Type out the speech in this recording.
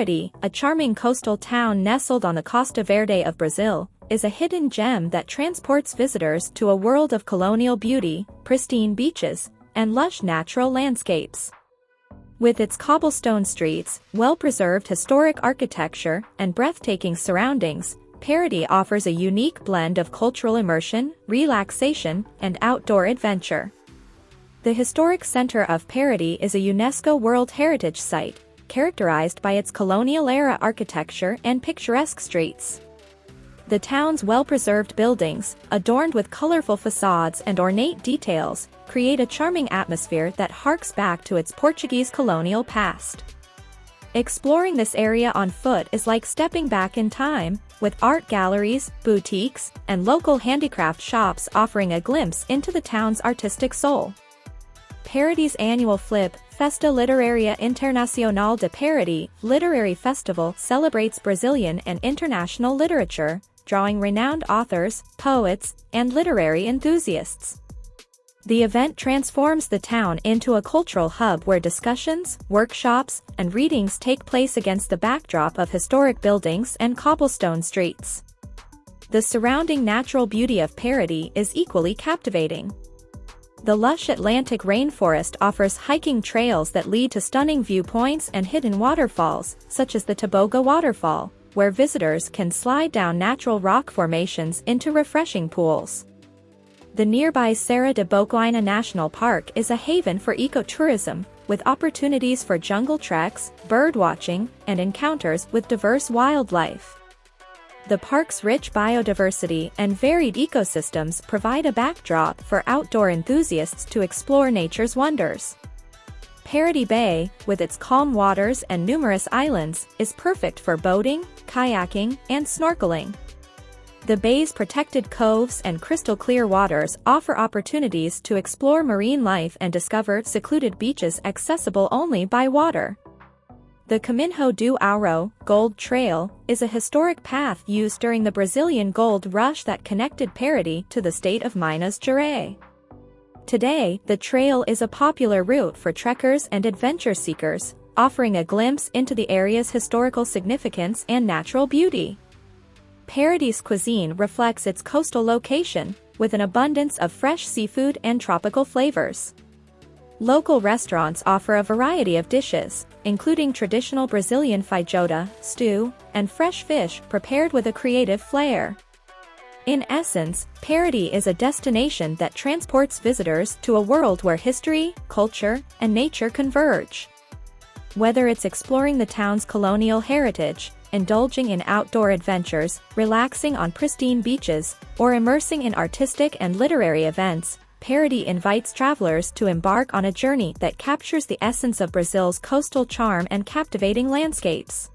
Paraty, a charming coastal town nestled on the Costa Verde of Brazil, is a hidden gem that transports visitors to a world of colonial beauty, pristine beaches, and lush natural landscapes. With its cobblestone streets, well-preserved historic architecture, and breathtaking surroundings, Paraty offers a unique blend of cultural immersion, relaxation, and outdoor adventure. The historic center of Paraty is a UNESCO World Heritage Site, characterized by its colonial-era architecture and picturesque streets. The town's well-preserved buildings, adorned with colorful facades and ornate details, create a charming atmosphere that harks back to its Portuguese colonial past. Exploring this area on foot is like stepping back in time, with art galleries, boutiques, and local handicraft shops offering a glimpse into the town's artistic soul. Paraty's annual FLIP, Festa Literaria Internacional de Paraty, literary festival celebrates Brazilian and international literature, drawing renowned authors, poets, and literary enthusiasts. The event transforms the town into a cultural hub where discussions, workshops, and readings take place against the backdrop of historic buildings and cobblestone streets. The surrounding natural beauty of Paraty is equally captivating. The lush Atlantic rainforest offers hiking trails that lead to stunning viewpoints and hidden waterfalls, such as the Toboga Waterfall, where visitors can slide down natural rock formations into refreshing pools. The nearby Serra de Bocaina National Park is a haven for ecotourism, with opportunities for jungle treks, birdwatching, and encounters with diverse wildlife. The park's rich biodiversity and varied ecosystems provide a backdrop for outdoor enthusiasts to explore nature's wonders. Paraty Bay, with its calm waters and numerous islands, is perfect for boating, kayaking, and snorkeling. The bay's protected coves and crystal-clear waters offer opportunities to explore marine life and discover secluded beaches accessible only by water. The Caminho do Ouro, Gold Trail, is a historic path used during the Brazilian gold rush that connected Paraty to the state of Minas Gerais. Today, the trail is a popular route for trekkers and adventure seekers, offering a glimpse into the area's historical significance and natural beauty. Paraty's cuisine reflects its coastal location, with an abundance of fresh seafood and tropical flavors. Local restaurants offer a variety of dishes, including traditional Brazilian feijoada, stew, and fresh fish prepared with a creative flair. In essence, Paraty is a destination that transports visitors to a world where history, culture, and nature converge. Whether it's exploring the town's colonial heritage, indulging in outdoor adventures, relaxing on pristine beaches, or immersing in artistic and literary events, Paraty invites travelers to embark on a journey that captures the essence of Brazil's coastal charm and captivating landscapes.